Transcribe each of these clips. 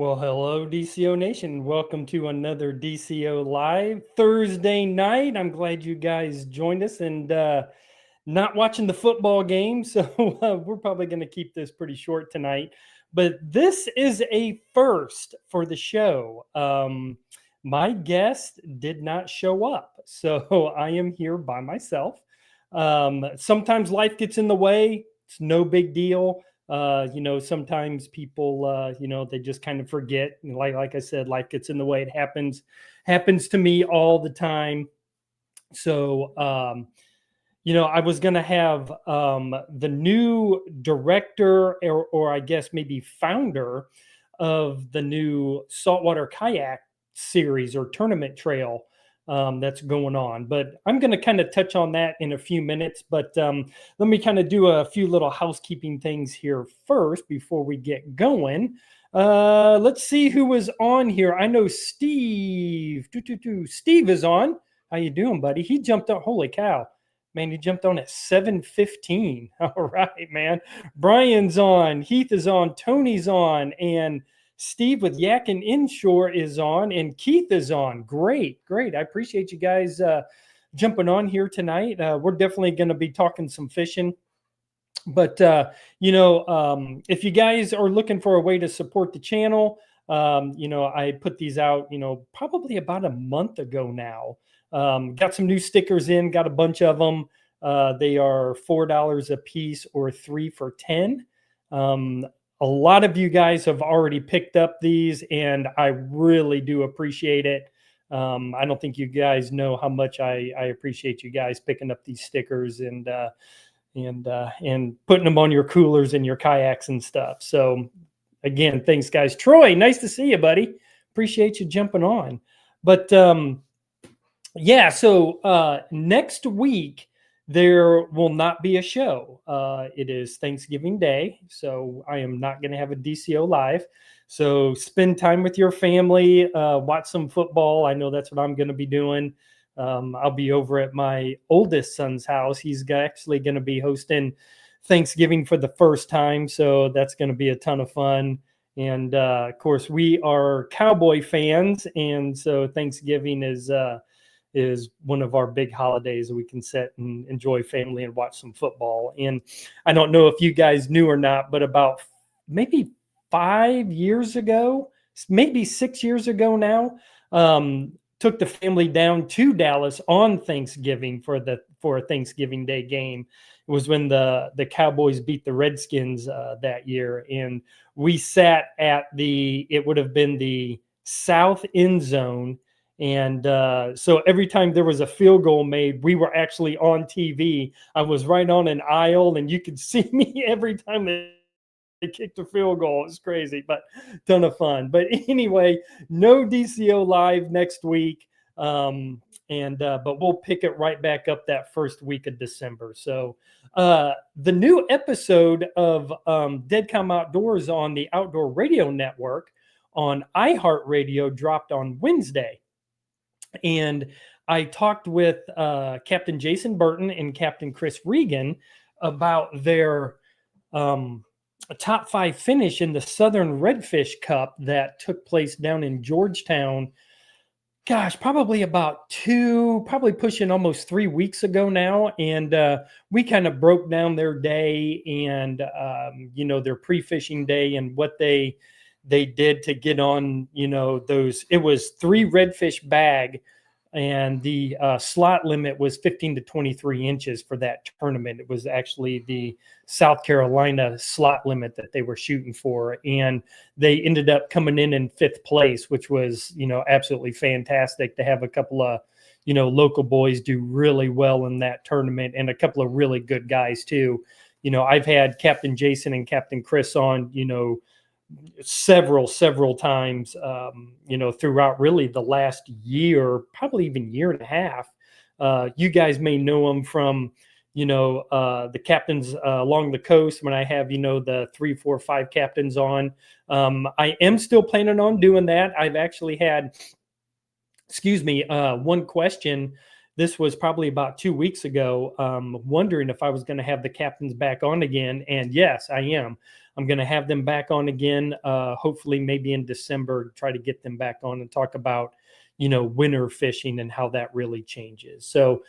Well, hello, DCO Nation. Welcome to another DCO Live Thursday night. I'm glad you guys joined us and not watching the football game. So we're probably going to keep this pretty short tonight. But this is a first for the show. My guest did not show up. So I am here by myself. Sometimes life gets in the way, it's no big deal. Sometimes people, they just kind of forget. Like I said, life gets in the way. It happens to me all the time. So, I was going to have the new director or I guess maybe founder of the new Saltwater Kayak series or tournament trail that's going on. But I'm going to kind of touch on that in a few minutes. But let me kind of do a few little housekeeping things here first before we get going. Let's see who was on here. I know Steve. Steve is on. How you doing, buddy? He jumped up. Holy cow. Man, he jumped on at 7:15. All right, man. Brian's on. Heath is on. Tony's on. And Steve with Yak and Inshore is on. And Keith is on. Great. I appreciate you guys jumping on here tonight. We're definitely going to be talking some fishing. But, if you guys are looking for a way to support the channel, I put these out, probably about a month ago now. Got some new stickers in, got a bunch of them. They are $4 a piece or 3 for $10. A lot of you guys have already picked up these, and I really do appreciate it. I don't think you guys know how much I appreciate you guys picking up these stickers and putting them on your coolers and your kayaks and stuff. So again, thanks guys. Troy, nice to see you, buddy. Appreciate you jumping on. But so next week there will not be a show. It is Thanksgiving Day, so I am not going to have a DCO live. So spend time with your family, watch some football. I know that's what I'm going to be doing. I'll be over at my oldest son's house. He's actually going to be hosting Thanksgiving for the first time, so that's going to be a ton of fun. And of course, we are Cowboy fans, and so Thanksgiving is one of our big holidays that we can sit and enjoy family and watch some football. And I don't know if you guys knew or not, but about maybe 5 years ago, maybe 6 years ago now, took the family down to Dallas on Thanksgiving for a Thanksgiving Day game. It was when the Cowboys beat the Redskins that year. And we sat at it would have been the south end zone. And so every time there was a field goal made, we were actually on TV. I was right on an aisle, and you could see me every time they kicked a field goal. It was crazy, but ton of fun. But anyway, no DCO live next week. But we'll pick it right back up that first week of December. So the new episode of Dead Calm Outdoors on the Outdoor Radio Network on iHeartRadio dropped on Wednesday. And I talked with Captain Jason Burton and Captain Chris Regan about their top 5 finish in the Southern Redfish Cup that took place down in Georgetown. Gosh, probably probably pushing almost 3 weeks ago now. And we kind of broke down their day and, their pre-fishing day and what they did to get on, it was 3 redfish bag, and the slot limit was 15 to 23 inches for that tournament. It was actually the South Carolina slot limit that they were shooting for. And they ended up coming in 5th place, which was, absolutely fantastic to have a couple of, local boys do really well in that tournament, and a couple of really good guys too. I've had Captain Jason and Captain Chris on, several times, throughout really the last year, probably even year and a half. You guys may know them from, the captains along the coast when I have, the 3, 4, 5 captains on. I am still planning on doing that. I've actually had, one question this was probably about 2 weeks ago, wondering if I was going to have the captains back on again. And yes, I am. I'm going to have them back on again, hopefully maybe in December, try to get them back on and talk about, winter fishing and how that really changes. So,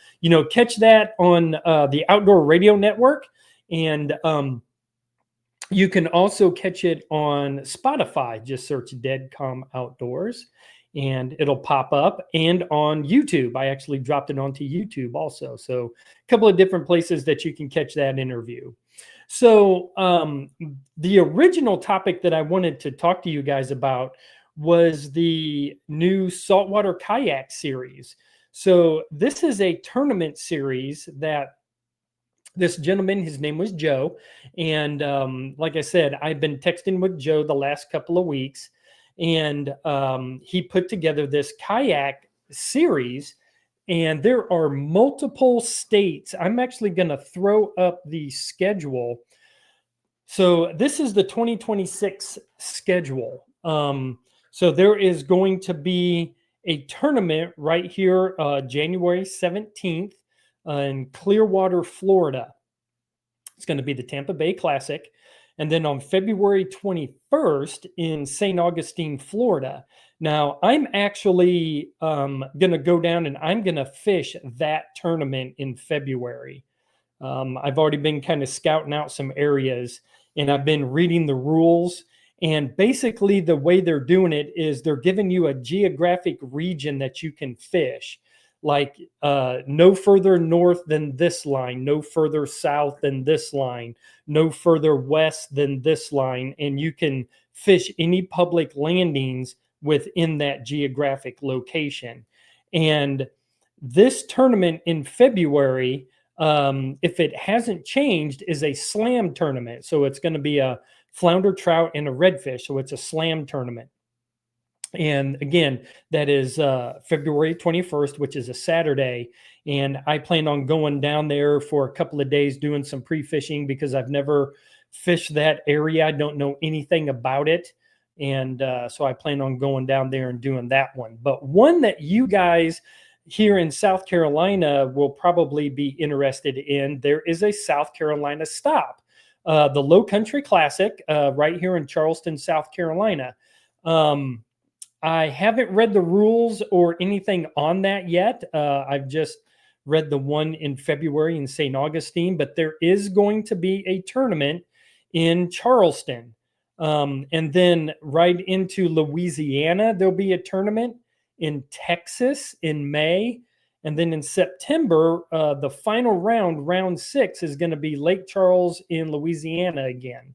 catch that on the Outdoor Radio Network. And you can also catch it on Spotify. Just search Dead Calm Outdoors and it'll pop up, and on YouTube. I actually dropped it onto YouTube also. So a couple of different places that you can catch that interview. So the original topic that I wanted to talk to you guys about was the new Saltwater Kayak series. So this is a tournament series that this gentleman, his name was Joe. And like I said, I've been texting with Joe the last couple of weeks, and he put together this kayak series. And there are multiple states. I'm actually going to throw up the schedule. So this is the 2026 schedule. So there is going to be a tournament right here, January 17th in Clearwater, Florida. It's going to be the Tampa Bay Classic. And then on February 21st in St. Augustine, Florida. Now, I'm actually going to go down and I'm going to fish that tournament in February. I've already been kind of scouting out some areas, and I've been reading the rules. And basically the way they're doing it is they're giving you a geographic region that you can fish, like no further north than this line, no further south than this line, no further west than this line. And you can fish any public landings within that geographic location. And this tournament in February, if it hasn't changed, is a slam tournament. So it's going to be a flounder, trout, and a redfish. So it's a slam tournament. And again, that is February 21st, which is a Saturday. And I plan on going down there for a couple of days doing some pre-fishing because I've never fished that area. I don't know anything about it. And so I plan on going down there and doing that one. But one that you guys here in South Carolina will probably be interested in, there is a South Carolina stop, the Low Country Classic right here in Charleston, South Carolina. I haven't read the rules or anything on that yet. I've just read the one in February in St. Augustine, but there is going to be a tournament in Charleston. And then right into Louisiana, there'll be a tournament in Texas in May. And then in September, the final round, round 6, is going to be Lake Charles in Louisiana again.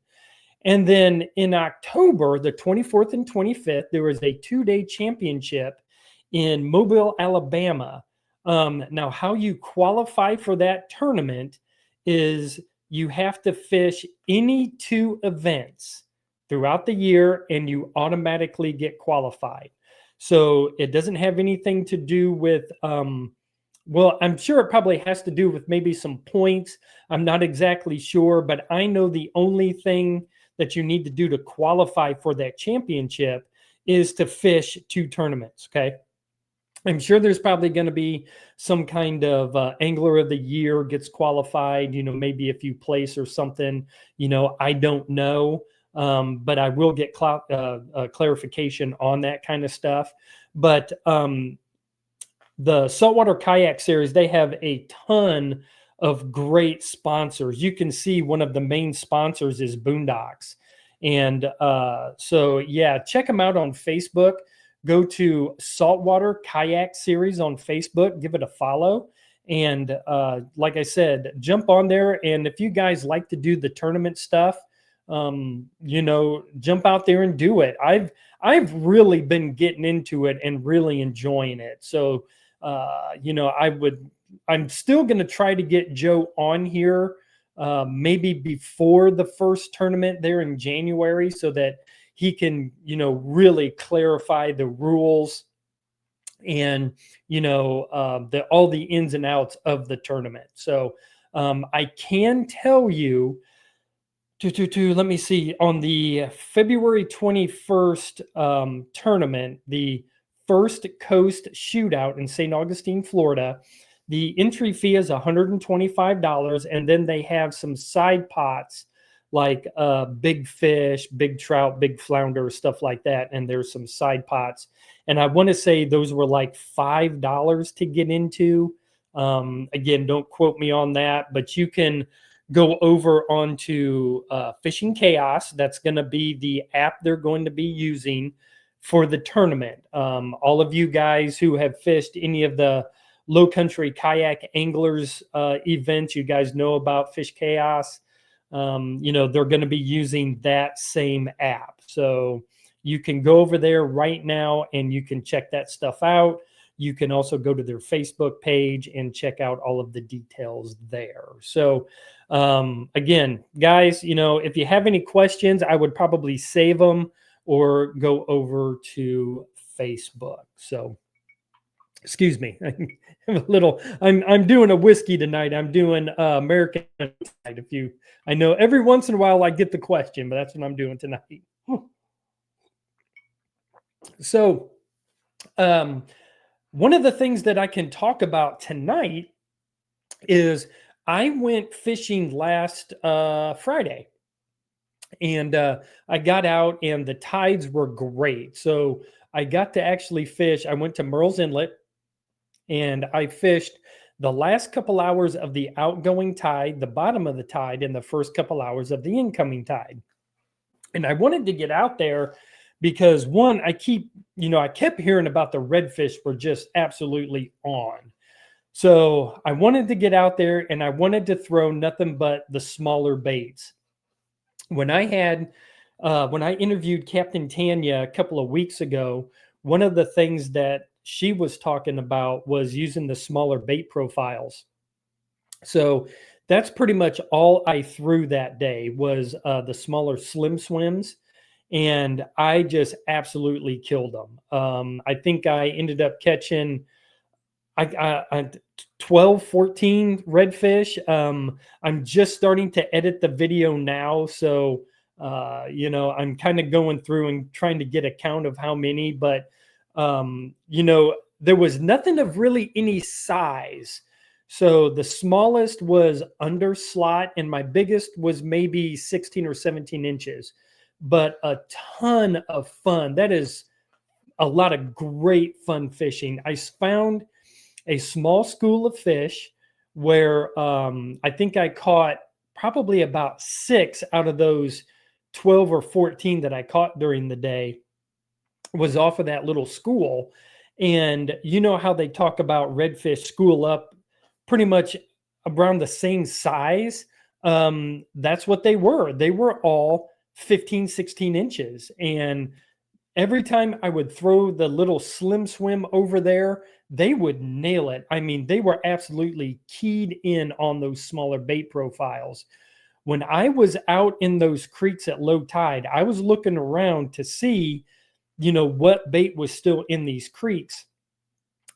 And then in October, the 24th and 25th, there was a 2-day championship in Mobile, Alabama. Now, how you qualify for that tournament is you have to fish any 2 events throughout the year, and you automatically get qualified. So it doesn't have anything to do with, well, I'm sure it probably has to do with maybe some points. I'm not exactly sure, but I know the only thing that you need to do to qualify for that championship is to fish 2 tournaments. Okay. I'm sure there's probably going to be some kind of angler of the year gets qualified, maybe if you place or something, I don't know. But I will get clarification on that kind of stuff. But the Saltwater Kayak series, they have a ton of great sponsors. You can see one of the main sponsors is Boondocks. And so, yeah, check them out on Facebook. Go to Saltwater Kayak series on Facebook. Give it a follow. And like I said, jump on there. And if you guys like to do the tournament stuff, jump out there and do it. I've really been getting into it and really enjoying it. So, I'm still going to try to get Joe on here, maybe before the first tournament there in January, so that he can, really clarify the rules and, all the ins and outs of the tournament. So, I can tell you, let me see, on the February 21st tournament, the First Coast Shootout in St. Augustine, Florida, The entry fee is $125, and then they have some side pots like big fish, big trout, big flounder, stuff like that. And there's some side pots. And I want to say those were like $5 to get into. Again, don't quote me on that, but you can go over onto Fishing Chaos. That's going to be the app they're going to be using for the tournament. All of you guys who have fished any of the Low Country Kayak Anglers events, you guys know about Fish Chaos. They're going to be using that same app. So you can go over there right now and you can check that stuff out. You can also go to their Facebook page and check out all of the details there. So again, guys, if you have any questions, I would probably save them or go over to Facebook. So excuse me. I'm doing a whiskey tonight. I'm doing American tonight. I know every once in a while I get the question, but that's what I'm doing tonight. So, one of the things that I can talk about tonight is I went fishing last Friday, and I got out and the tides were great. So I got to actually fish. I went to Merle's Inlet and I fished the last couple hours of the outgoing tide, the bottom of the tide, and the first couple hours of the incoming tide. And I wanted to get out there because one, I kept hearing about the redfish were just absolutely on. So I wanted to get out there and I wanted to throw nothing but the smaller baits. When I interviewed Captain Tanya a couple of weeks ago, one of the things that she was talking about was using the smaller bait profiles. So that's pretty much all I threw that day was the smaller slim swims. And I just absolutely killed them. I think I ended up catching 12, 14 redfish. I'm just starting to edit the video now. So, I'm kind of going through and trying to get a count of how many, but, there was nothing of really any size. So the smallest was under slot and my biggest was maybe 16 or 17 inches, but a ton of fun. That is a lot of great fun fishing. I found a small school of fish where I think I caught probably about 6 out of those 12 or 14 that I caught during the day was off of that little school. And you know how they talk about redfish school up pretty much around the same size. That's what they were. They were all 15, 16 inches. And every time I would throw the little slim swim over there, they would nail it. I mean, they were absolutely keyed in on those smaller bait profiles. When I was out in those creeks at low tide, I was looking around to see, what bait was still in these creeks.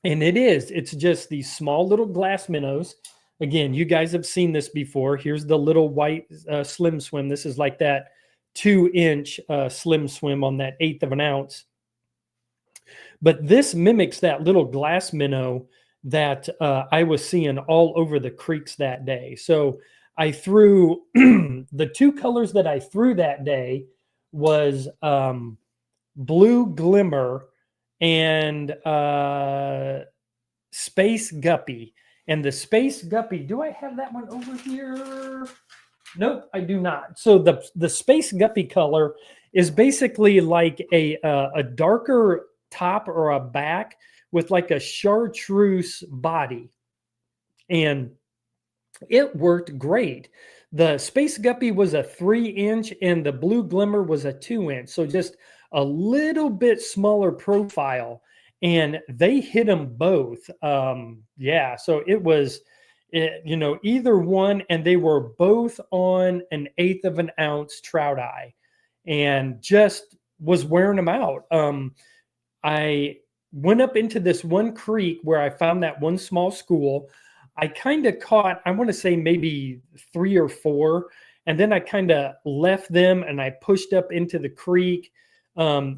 And it's just these small little glass minnows. Again, you guys have seen this before. Here's the little white slim swim. This is like that 2-inch slim swim on that 1/8 of an ounce. But this mimics that little glass minnow that I was seeing all over the creeks that day. So I threw the 2 colors that I threw that day was blue glimmer and space guppy. And the space guppy, do I have that one over here? Nope, I do not. So the space guppy color is basically like a darker top or a back with like a chartreuse body. And it worked great. The space guppy was a 3-inch and the blue glimmer was a 2-inch. So just a little bit smaller profile. And they hit them both. So it was, either one, and they were both on an 1/8 of an ounce trout eye and just was wearing them out. I went up into this one creek where I found that one small school. I kind of caught, I want to say maybe 3 or 4, and then I kind of left them and I pushed up into the creek.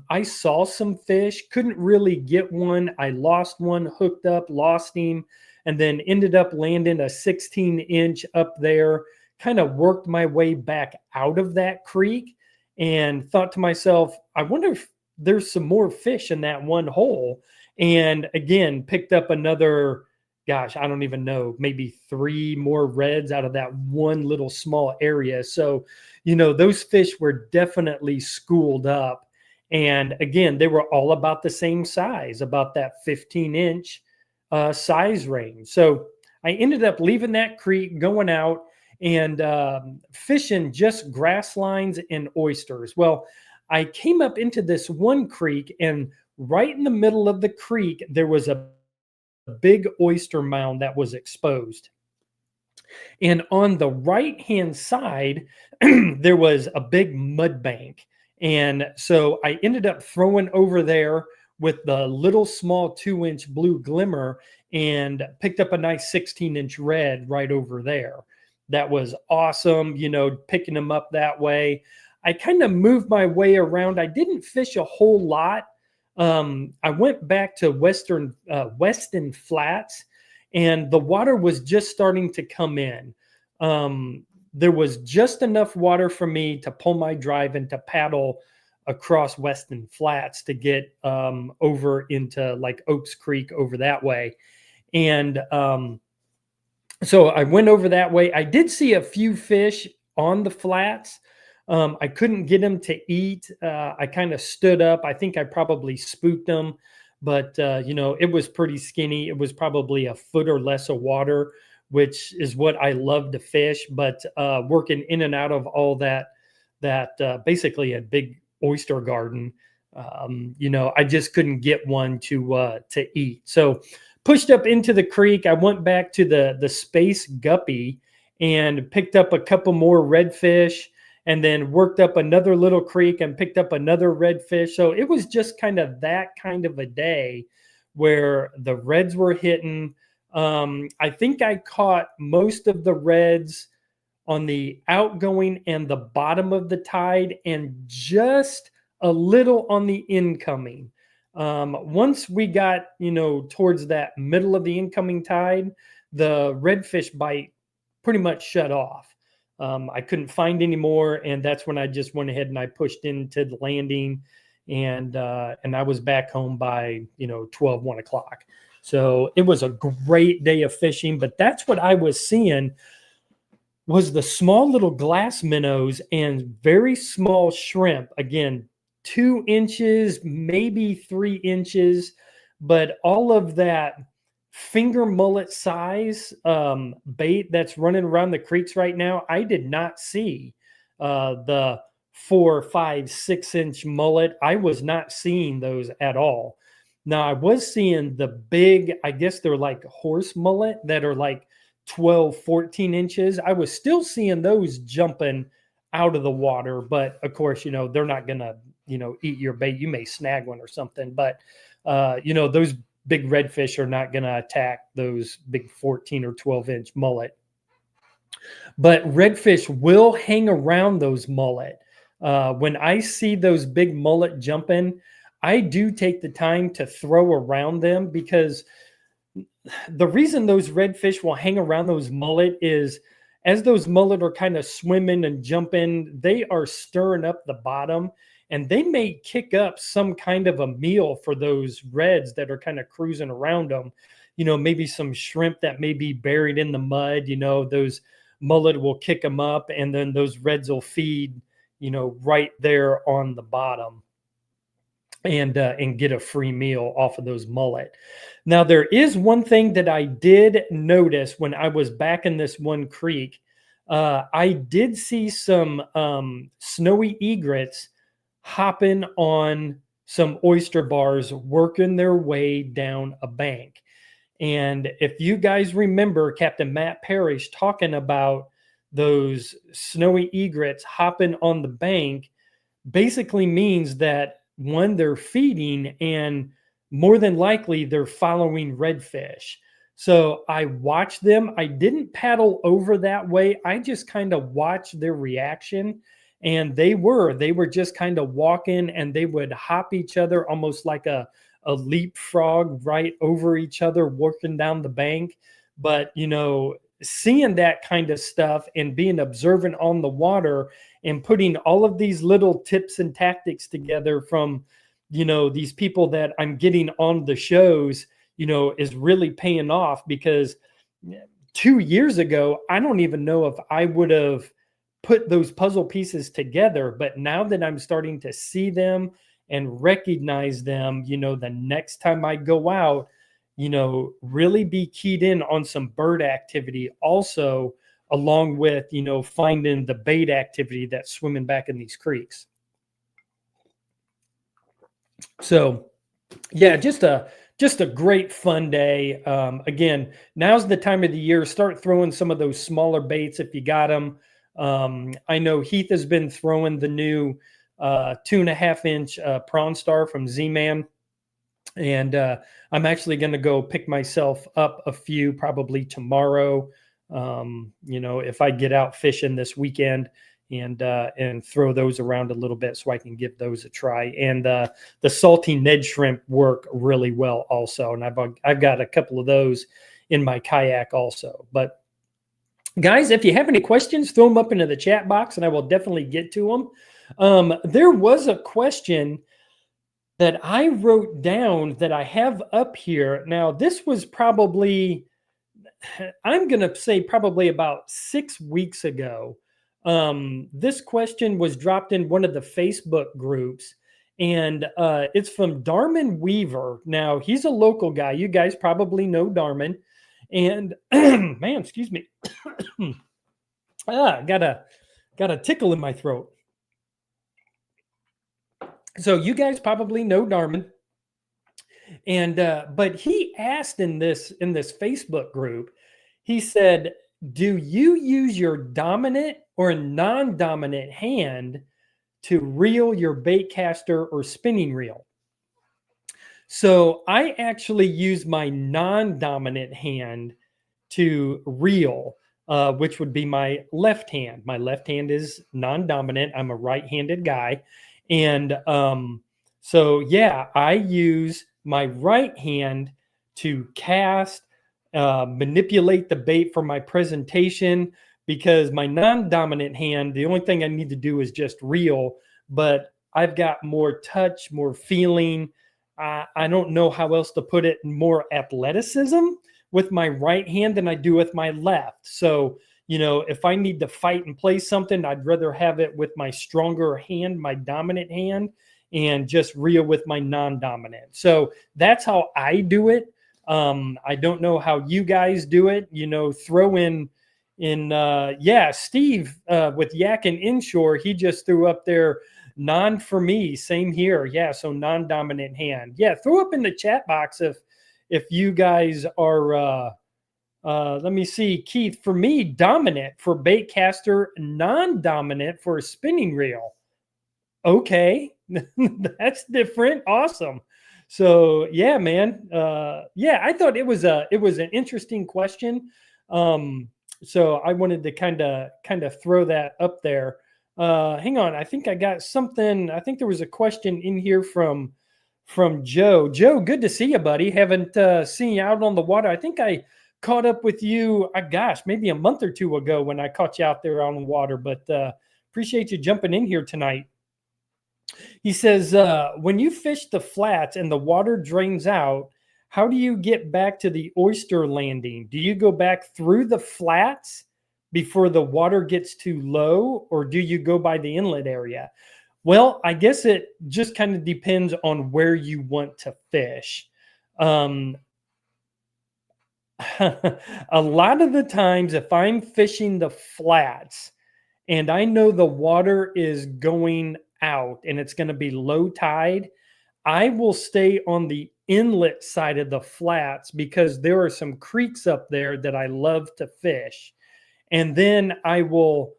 I saw some fish, couldn't really get one. I lost one, hooked up, lost him. and then ended up landing a 16-inch up there. Kind of worked my way back out of that creek and thought to myself, I wonder if there's some more fish in that one hole. And again, picked up another, gosh, I don't even know, maybe 3 more reds out of that one little small area. So, those fish were definitely schooled up. And again, they were all about the same size, about that 15-inch size range. So I ended up leaving that creek, going out and fishing just grass lines and oysters. Well, I came up into this one creek, and right in the middle of the creek, there was a big oyster mound that was exposed. And on the right hand side, there was a big mud bank. And so I ended up throwing over there with the little small 2-inch blue glimmer and picked up a nice 16-inch red right over there. That was awesome, picking them up that way. I kind of moved my way around. I didn't fish a whole lot. I went back to Weston Flats, and the water was just starting to come in. There was just enough water for me to pull my drive and to paddle across Weston Flats to get over into like Oaks Creek over that way. And so I went over that way. I did see a few fish on the flats. I couldn't get them to eat. I kind of stood up. I think I probably spooked them, but it was pretty skinny. It was probably a foot or less of water, which is what I love to fish. But working in and out of all that basically a big oyster garden, I just couldn't get one to eat. So pushed up into the creek. I went back to the Space Guppy and picked up a couple more redfish, and then worked up another little creek and picked up another redfish. So it was just kind of that kind of a day where the reds were hitting. I think I caught most of the reds on the outgoing and the bottom of the tide, and just a little on the incoming. Once we got, towards that middle of the incoming tide, the redfish bite pretty much shut off. I couldn't find any more, and that's when I just went ahead and I pushed into the landing, and I was back home by 1 o'clock. So it was a great day of fishing. But that's what I was seeing, was the small little glass minnows and very small shrimp. Again, 2 inches, maybe 3 inches, but all of that finger mullet size bait that's running around the creeks right now, I did not see the 4, 5, 6-inch mullet. I was not seeing those at all. Now, I was seeing the big, I guess they're like horse mullet that are like 12, 14 inches. I was still seeing those jumping out of the water, but of course, they're not going to, eat your bait. You may snag one or something, but those big redfish are not going to attack those big 14 or 12-inch mullet. But redfish will hang around those mullet. When I see those big mullet jumping, I do take the time to throw around them, because the reason those redfish will hang around those mullet is, as those mullet are kind of swimming and jumping, they are stirring up the bottom, and they may kick up some kind of a meal for those reds that are kind of cruising around them. Maybe some shrimp that may be buried in the mud. Those mullet will kick them up, and then those reds will feed, right there on the bottom, and get a free meal off of those mullet. Now, there is one thing that I did notice when I was back in this one creek. I did see some snowy egrets hopping on some oyster bars, working their way down a bank. And if you guys remember Captain Matt Parrish talking about those snowy egrets hopping on the bank, basically means that, one, they're feeding, and more than likely they're following redfish. So I watched them. I didn't paddle over that way. I just kind of watched their reaction, and they were just kind of walking, and they would hop each other almost like a a leapfrog right over each other, working down the bank. But, seeing that kind of stuff and being observant on the water and putting all of these little tips and tactics together from, these people that I'm getting on the shows, is really paying off, because 2 years ago, I don't even know if I would have put those puzzle pieces together. But now that I'm starting to see them and recognize them, the next time I go out, really be keyed in on some bird activity also, along with, finding the bait activity that's swimming back in these creeks. So yeah, just a great fun day. Again, now's the time of the year. Start throwing some of those smaller baits if you got them. I know Heath has been throwing the new 2.5-inch Prawn Star from Z-Man. And I'm actually going to go pick myself up a few probably tomorrow. If I get out fishing this weekend, and throw those around a little bit so I can give those a try. And the salty Ned shrimp work really well also. And I've got a couple of those in my kayak also. But guys, if you have any questions, throw them up into the chat box and I will definitely get to them. There was a question that I wrote down that I have up here. Now, this was probably, I'm going to say probably about 6 weeks ago. This question was dropped in one of the Facebook groups, and it's from Darman Weaver. Now, he's a local guy. You guys probably know Darman. And man, excuse me. Got a tickle in my throat. So you guys probably know Darman. And but he asked in this Facebook group, he said, do you use your dominant or non-dominant hand to reel your bait caster or spinning reel? So I actually use my non-dominant hand to reel, which would be my left hand. My left hand is non-dominant. I'm a right-handed guy. And so, yeah, I use my right hand to cast, manipulate the bait for my presentation, because my non-dominant hand, the only thing I need to do is just reel, but I've got more touch, more feeling. I don't know how else to put it, more athleticism with my right hand than I do with my left. So, if I need to fight and play something, I'd rather have it with my stronger hand, my dominant hand, and just reel with my non-dominant. So that's how I do it. I don't know how you guys do it. Throw in Steve with Yak and Inshore, he just threw up there non for me. Same here. Yeah, so non-dominant hand. Yeah, throw up in the chat box if you guys are. Let me see, Keith. For me, dominant for bait caster, non-dominant for a spinning reel. Okay, that's different. Awesome. So yeah, man. I thought it was an interesting question. So I wanted to kind of throw that up there. Hang on, I think I got something. I think there was a question in here from Joe. Joe, good to see you, buddy. Haven't seen you out on the water. I think I caught up with you, maybe a month or two ago when I caught you out there on the water, but appreciate you jumping in here tonight. He says, when you fish the flats and the water drains out, how do you get back to the oyster landing? Do you go back through the flats before the water gets too low, or do you go by the inlet area? Well, I guess it just kind of depends on where you want to fish. A lot of the times, if I'm fishing the flats and I know the water is going out and it's going to be low tide, I will stay on the inlet side of the flats, because there are some creeks up there that I love to fish. And then I will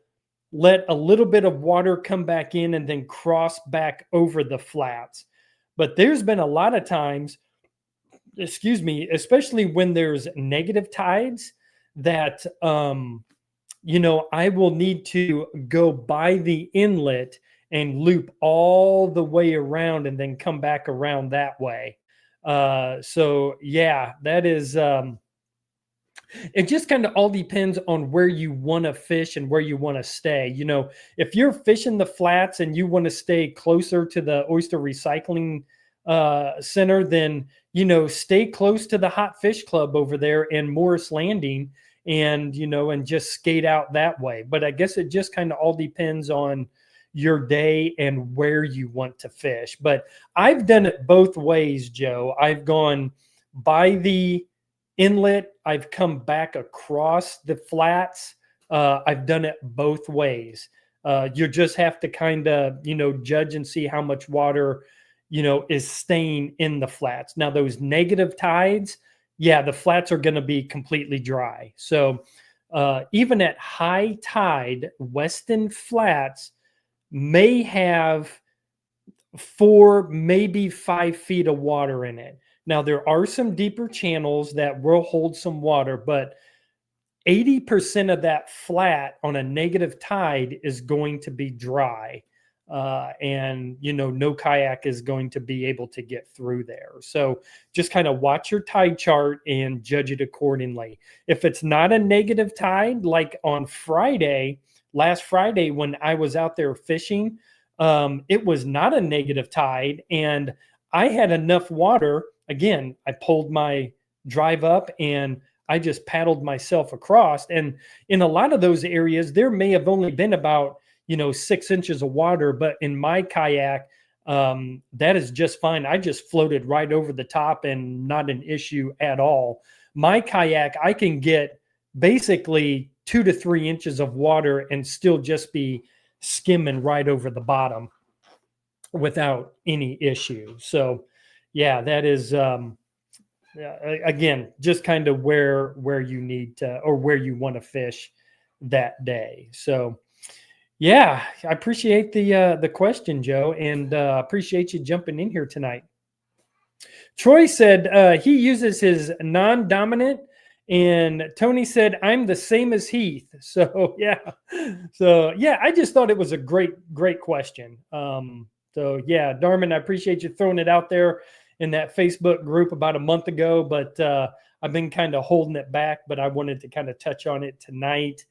let a little bit of water come back in and then cross back over the flats. But there's been a lot of times, especially when there's negative tides, that, I will need to go by the inlet and loop all the way around and then come back around that way. So yeah, that is it just kind of all depends on where you want to fish and where you want to stay. If you're fishing the flats and you want to stay closer to the oyster recycling center, then stay close to the Hot Fish Club over there in Morris Landing, and just skate out that way. But I guess it just kind of all depends on your day and where you want to fish. But I've done it both ways, Joe. I've gone by the inlet, I've come back across the flats. I've done it both ways. You just have to kind of judge and see how much water is staying in the flats. Now those negative tides, yeah, the flats are going to be completely dry. So even at high tide, Weston Flats may have 4, maybe 5 feet of water in it. Now, there are some deeper channels that will hold some water, but 80% of that flat on a negative tide is going to be dry. And no kayak is going to be able to get through there. So just kind of watch your tide chart and judge it accordingly. If it's not a negative tide, like on last Friday when I was out there fishing, it was not a negative tide, and I had enough water. Again, I pulled my drive up and I just paddled myself across. And in a lot of those areas, there may have only been about 6 inches of water, but in my kayak, that is just fine. I just floated right over the top and not an issue at all. My kayak, I can get basically 2 to 3 inches of water and still just be skimming right over the bottom without any issue. So yeah, that is again just kind of where you need to, or where you want to fish that day. So yeah, I appreciate the question, Joe, and appreciate you jumping in here tonight. Troy said he uses his non-dominant, and Tony said I'm the same as Heath. So yeah, I just thought it was a great question. So yeah, Darman, I appreciate you throwing it out there in that Facebook group about a month ago, but I've been kind of holding it back, but I wanted to kind of touch on it tonight.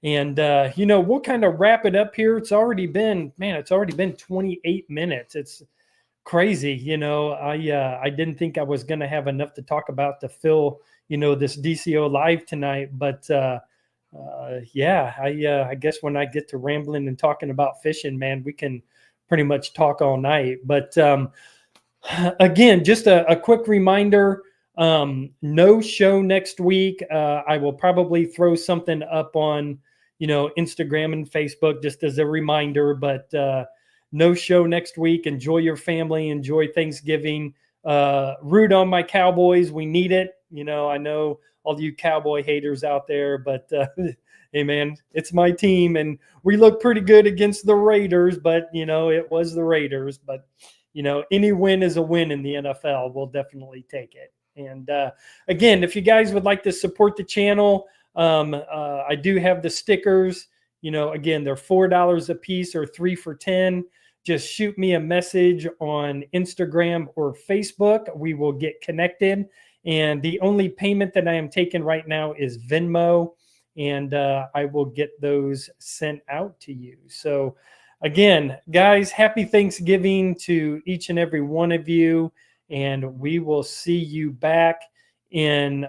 And we'll kind of wrap it up here. It's already been 28 minutes. It's crazy. I didn't think I was going to have enough to talk about to fill, this DCO live tonight, but I guess when I get to rambling and talking about fishing, man, we can pretty much talk all night. But again, just a quick reminder, no show next week. I will probably throw something up on, Instagram and Facebook just as a reminder, but no show next week. Enjoy your family, enjoy Thanksgiving. Root on my Cowboys. We need it. I know all you Cowboy haters out there, but hey man, it's my team and we look pretty good against the Raiders, but it was the Raiders, but any win is a win in the NFL. We'll definitely take it. And again, if you guys would like to support the channel, I do have the stickers. Again, they're $4 a piece or 3 for $10. Just shoot me a message on Instagram or Facebook. We will get connected. And the only payment that I am taking right now is Venmo, and I will get those sent out to you. So again, guys, happy Thanksgiving to each and every one of you. And we will see you back in,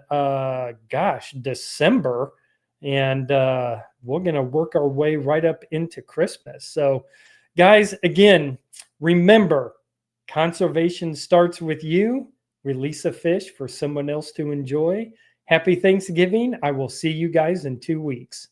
December. And we're going to work our way right up into Christmas. So, guys, again, remember, conservation starts with you. Release a fish for someone else to enjoy. Happy Thanksgiving. I will see you guys in 2 weeks.